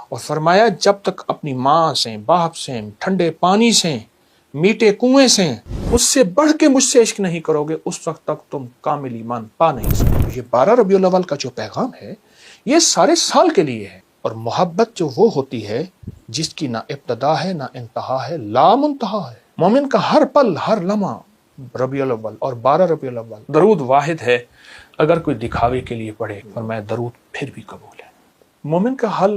اور فرمایا جب تک اپنی ماں سے، باپ سے، ٹھنڈے پانی سے، میٹھے کنویں سے، اس سے بڑھ کے مجھ سے عشق نہیں کرو گے، اس وقت تک تم کامل ایمان پا نہیں سکتے۔ یہ 12 ربیع الاول کا جو پیغام ہے یہ سارے سال کے لیے ہے۔ اور محبت جو وہ ہوتی ہے جس کی نہ ابتدا ہے نہ انتہا ہے، لا منتہا ہے۔ مومن کا ہر پل ہر لمحہ ربیع الاول اور 12 ربیع الاول درود واحد ہے، اگر کوئی دکھاوے کے لیے پڑھے فرمایا درود پھر بھی قبول ہے۔ مومن کا ہر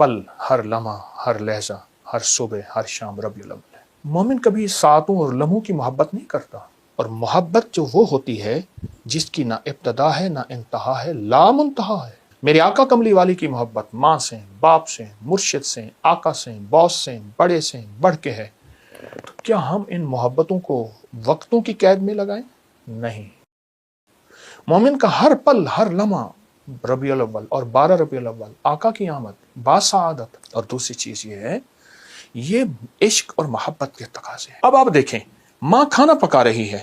پل ہر لمحہ ہر لہجہ ہر صبح ہر شام ربیع الاول ہے۔ مومن کبھی ساعتوں اور لمحوں کی محبت نہیں کرتا، اور محبت جو وہ ہوتی ہے جس کی نہ ابتدا ہے نہ انتہا ہے، لا منتہا ہے۔ میرے آقا کملی والی کی محبت ماں سے، باپ سے، مرشد سے، آقا سے، باس سے، بڑے سے بڑھ کے ہے، تو کیا ہم ان محبتوں کو وقتوں کی قید میں لگائیں؟ نہیں۔ مومن کا ہر پل ہر لمحہ ربیع الاول اور 12 ربیع الاول آقا کی آمد باسعادت۔ اور دوسری چیز یہ ہے، یہ عشق اور محبت کے تقاضے ہیں۔ اب آپ دیکھیں، ماں کھانا پکا رہی ہے،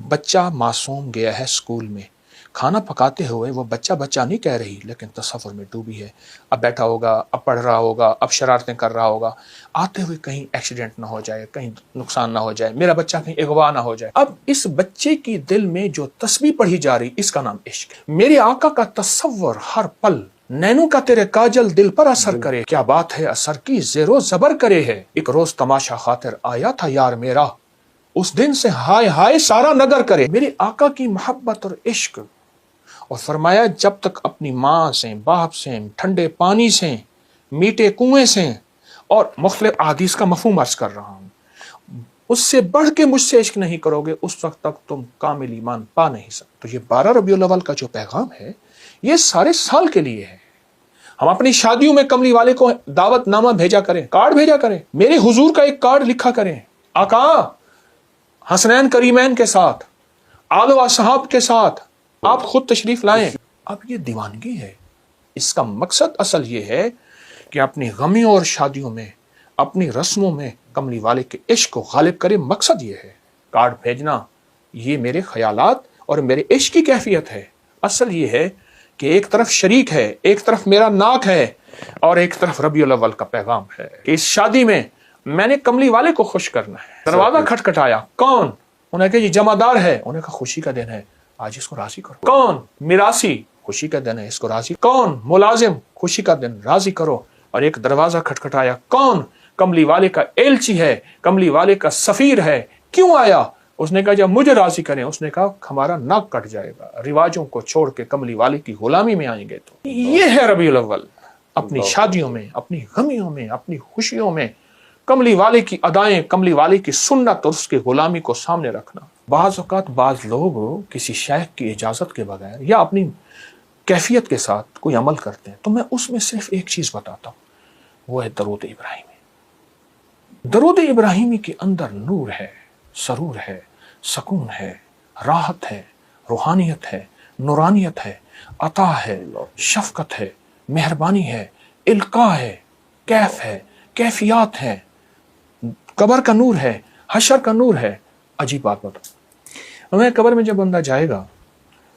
بچہ معصوم گیا ہے اسکول میں، کھانا پکاتے ہوئے وہ بچہ بچہ نہیں کہہ رہی، لیکن تصور میں ڈوبی ہے۔ اب بیٹھا ہوگا، اب پڑھ رہا ہوگا، اب شرارتیں کر رہا ہوگا، آتے ہوئے کہیں ایکسیڈنٹ نہ ہو جائے، کہیں نقصان نہ ہو جائے، میرا بچہ کہیں اغوا نہ ہو جائے۔ اب اس بچے کی دل میں جو تسبیح پڑھی جا رہی، اس کا نام عشق ہے۔ میرے آقا کا تصور ہر پل نینوں کا تیرے کاجل دل پر اثر کرے، کیا بات ہے اثر کی زیر و زبر کرے ہے۔ ایک روز تماشا خاطر آیا تھا یار میرا، اس دن سے ہائے ہائے سارا نگر کرے۔ میرے آقا کی محبت اور عشق، اور فرمایا جب تک اپنی ماں سے، باپ سے، ٹھنڈے پانی سے، میٹھے کنویں سے، اور مختلف احادیث کا مفہوم عرض کر رہا ہوں، اس سے بڑھ کے مجھ سے عشق نہیں کرو گے، اس وقت تک تم کامل ایمان پا نہیں سکتے۔ تو یہ 12 ربیع الاول کا جو پیغام ہے یہ سارے سال کے لیے ہے۔ ہم اپنی شادیوں میں کملی والے کو دعوت نامہ بھیجا کریں، کارڈ بھیجا کریں، میرے حضور کا ایک کارڈ لکھا کریں، آقا حسنین کریمین کے ساتھ، آل و اصحاب کے ساتھ آپ خود تشریف لائیں۔ اب یہ دیوانگی ہے، اس کا مقصد اصل یہ ہے کہ اپنی غمیوں اور شادیوں میں، اپنی رسموں میں کملی والے کے عشق کو غالب کرے۔ مقصد یہ ہے، کارڈ بھیجنا یہ میرے خیالات اور میرے عشق کی کیفیت ہے۔ اصل یہ ہے کہ ایک طرف شریک ہے، ایک طرف میرا ناک ہے، اور ایک طرف ربیع الاول کا پیغام ہے کہ اس شادی میں میں نے کملی والے کو خوش کرنا ہے۔ دروازہ کھٹکھٹایا، کون؟ انہیں کہا یہ جمعدار ہے، انہیں کہا خوشی کا دن ہے، آج اس کو راضی کرو۔ کون؟ میراثی، خوشی کا دن ہے، اس کو راضی۔ کون؟ ملازم، خوشی کا دن، راضی کرو۔ اور ایک دروازہ کھٹکھٹایا، کون؟ کملی والے کا ایلچی ہے، کملی والے کا سفیر ہے۔ کیوں آیا؟ اس نے کہا جب مجھے راضی کریں۔ اس نے کہا ہمارا ناک کٹ جائے گا، رواجوں کو چھوڑ کے کملی والے کی غلامی میں آئیں گے۔ تو یہ ہے ربیع الاول، اپنی شادیوں میں، اپنی غمیوں میں، اپنی خوشیوں میں کملی والے کی ادائیں، کملی والے کی سنت اور اس کی غلامی کو سامنے رکھنا۔ بعض اوقات بعض لوگ کسی شیخ کی اجازت کے بغیر یا اپنی کیفیت کے ساتھ کوئی عمل کرتے ہیں، تو میں اس میں صرف ایک چیز بتاتا ہوں، وہ ہے درود ابراہیمی۔ درود ابراہیمی کے اندر نور ہے، سرور ہے، سکون ہے، راحت ہے، روحانیت ہے، نورانیت ہے، عطا ہے، شفقت ہے، مہربانی ہے، القاء ہے، کیف ہے، کیفیات ہے، قبر کا نور ہے، حشر کا نور ہے۔ عجیب بات بتا، ہمیں قبر میں جب بندہ جائے گا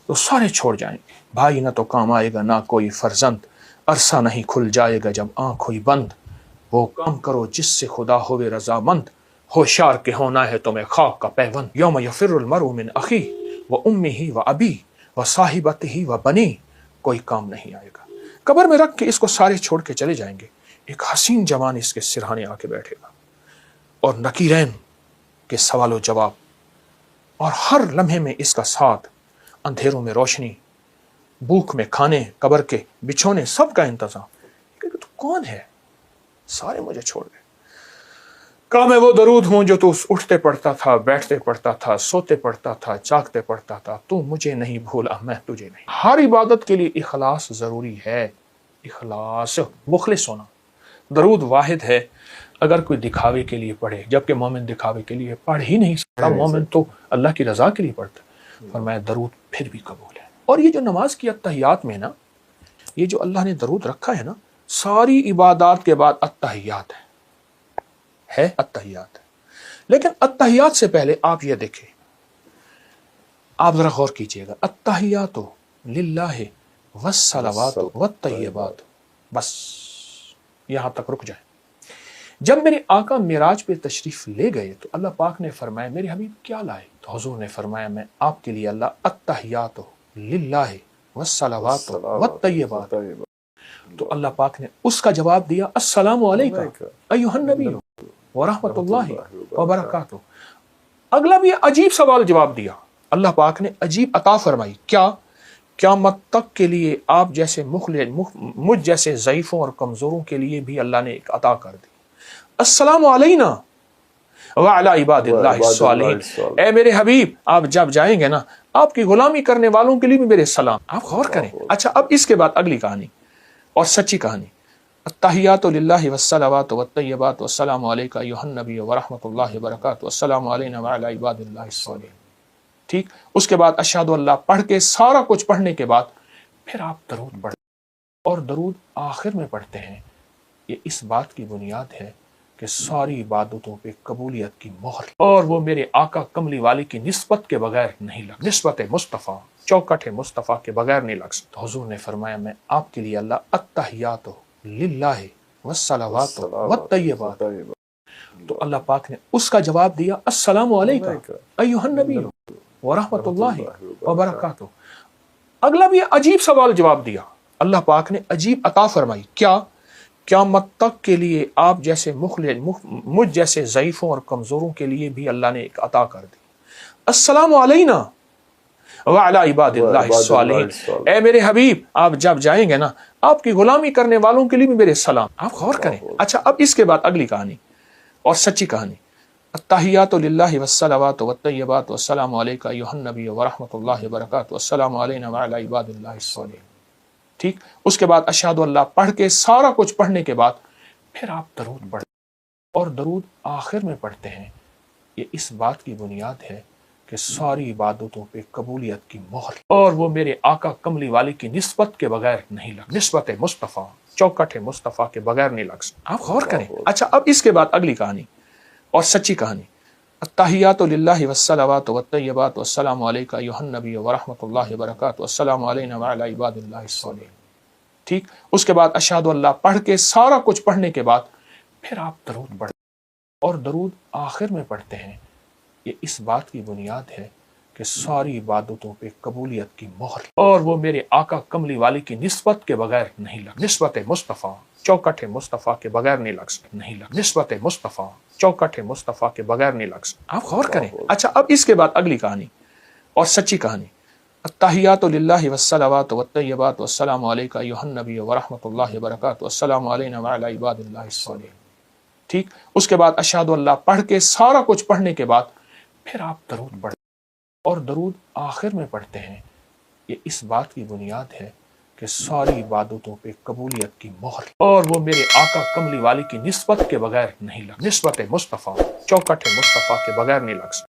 تو سارے چھوڑ جائیں گے، بھائی نہ تو کام آئے گا، نہ کوئی فرزند، عرصہ نہیں کھل جائے گا جب آنکھ ہوئی بند، وہ کام کرو جس سے خدا ہوئے رضامند، ہوشیار کے ہونا ہے تمہیں خاک کا پیوند، یوم یفر المرء من اخی و امہ و ابی و صاحبتہ و بنی، کوئی کام نہیں آئے گا۔ قبر میں رکھ کے اس کو سارے چھوڑ کے چلے جائیں گے، ایک حسین جوان اس کے سرہانے آ کے بیٹھے گا، اور نکیرین کے سوال و جواب، اور ہر لمحے میں اس کا ساتھ، اندھیروں میں روشنی، بھوک میں کھانے، قبر کے بچھونے، سب کا انتظام۔ کہ تو کون ہے؟ سارے مجھے چھوڑ گئے۔ کہا میں وہ درود ہوں جو تو اٹھتے پڑھتا تھا، بیٹھتے پڑھتا تھا، سوتے پڑھتا تھا، جاگتے پڑھتا تھا، تو مجھے نہیں بھولا، میں تجھے نہیں۔ ہر عبادت کے لیے اخلاص ضروری ہے، اخلاص، مخلص ہونا۔ درود واحد ہے، اگر کوئی دکھاوے کے لیے پڑھے، جبکہ مومن دکھاوے کے لیے پڑھ ہی نہیں سکتا، مومن تو اللہ کی رضا کے لیے پڑھتا ہے۔ فرمایا درود پھر بھی قبول ہے۔ اور یہ جو نماز کی اتحیات میں نا، یہ جو اللہ نے درود رکھا ہے نا، ساری عبادات کے بعد اتحیات ہے اتحیات ہے۔ لیکن اتحیات سے پہلے آپ یہ دیکھیں، آپ ذرا غور کیجئے گا، اتحیات للہ والصلوات والطیبات، بس یہاں تک رک جائیں. جب میرے آقا معراج پہ تشریف لے گئے تو اللہ پاک نے فرمایا میرے حبیب کیا لائے؟ تو حضور نے فرمایا میں آپ کے لیے اللہ التحیات للہ والصلوات والطیبات. تو اللہ پاک نے اس کا جواب دیا السلام علیکم ایھا النبی ورحمۃ اللہ وبرکاتہ. اگلا بھی عجیب سوال جواب دیا. اللہ پاک نے عجیب عطا فرمائی. کیا؟ قیامت تک کے لیے آپ جیسے مجھ جیسے ضعیفوں اور کمزوروں کے لیے بھی اللہ نے ایک عطا کر دی. السلام علینا وعلی عباد اللہ الصالحین. اے میرے حبیب آپ جب جائیں گے نا آپ کی غلامی کرنے والوں کے لیے بھی میرے سلام. آپ غور کریں. اچھا اب اس کے بعد اگلی کہانی اور سچی کہانی. التحیات للہ والصلوات والطیبات والسلام علیک ایھا النبی ورحمۃ اللہ وبرکاتہ والسلام علینا وعلی عباد اللہ الصالحین. ٹھیک. اس کے بعد اشہد اللہ پڑھ کے سارا کچھ پڑھنے کے بعد پھر آپ درود پڑھتے اور درود آخر میں پڑھتے ہیں. یہ اس بات کی بنیاد ہے کہ ساری عبادتوں پہ قبولیت کی مہر اور وہ میرے آقا کملی والی کی نسبت کے بغیر نہیں لگ. نسبت مصطفیٰ چوکٹ مصطفیٰ کے بغیر نہیں لگ سکتا. حضور نے فرمایا میں آپ کے لیے اللہ التحیات للہ والصلوات والطیبات. تو اللہ پاک نے اس کا جواب دیا السلام علیکم ایھا النبی ورحمۃ اللہ وبرکاتہ. اگلا بھی عجیب سوال جواب دیا. اللہ پاک نے عجیب عطا فرمائی. کیا؟ قیامت تک کے لیے آپ جیسے مجھ جیسے ضعیفوں اور کمزوروں کے لیے بھی اللہ نے ایک عطا کر دی. السلام علینا وعلی عباد اللہ الصالحین. اے میرے حبیب آپ جب جائیں گے نا آپ کی غلامی کرنے والوں کے لیے بھی میرے سلام. آپ غور کریں. اچھا اب اس کے بعد اگلی کہانی اور سچی کہانی. التحیات للہ والصلوات والطیبات والسلام علیک ایھا النبی ورحمۃ اللہ وبرکاتہ والسلام علینا وعلی عباد اللہ الصالحین. ٹھیک. اس کے بعد اشہد اللہ پڑھ کے سارا کچھ پڑھنے کے بعد پھر آپ درود پڑھتے اور درود آخر میں پڑھتے ہیں. یہ اس بات کی بنیاد ہے کہ ساری عبادتوں پہ قبولیت کی مہر اور وہ میرے آقا کملی والی کی نسبت کے بغیر نہیں لگ. نسبت مصطفیٰ چوکٹ مصطفیٰ کے بغیر نہیں لگ سکتا. آپ غور کریں. اچھا اب اس کے بعد اگلی کہانی اور سچی کہانی. التحیات للہ والصلوات والطیبات والسلام علیک ایھا النبی ورحمۃ اللہ وبرکاتہ والسلام علینا وعلی عباد اللہ الصالحین. ٹھیک. اس کے بعد اشہد اللہ پڑھ کے سارا کچھ پڑھنے کے بعد پھر آپ درود پڑھتے اور درود آخر میں پڑھتے ہیں. یہ اس بات کی بنیاد ہے کہ ساری عبادتوں پہ قبولیت کی مہر اور وہ میرے آقا کملی والی کی نسبت کے بغیر نہیں لگ. نسبت مصطفیٰ چوکٹ مصطفیٰ کے بغیر نہیں لگ سکتا. نہیں لگ. نسبت مصطفیٰ چوکٹ مصطفیٰ کے بغیر نہیں لگ سکتا. آپ غور کریں. اچھا اب اس کے بعد اگلی کہانی اور سچی کہانی. التحیات للہ والصلوات والطیبات والسلام علیک ایھا النبی ورحمۃ اللہ وبرکاتہ والسلام علینا وعلی عباد اللہ الصالحین. ٹھیک. اس کے بعد اشہد اللہ پڑھ کے سارا کچھ پڑھنے کے بعد پھر آپ درود پڑھتے اور درود آخر میں پڑھتے ہیں. یہ اس بات کی بنیاد ہے کہ ساری عبادتوں پہ قبولیت کی مہر اور وہ میرے آقا کملی والی کی نسبت کے بغیر نہیں لگ. نسبت مصطفیٰ چوکٹ مصطفیٰ کے بغیر نہیں لگ سکتا.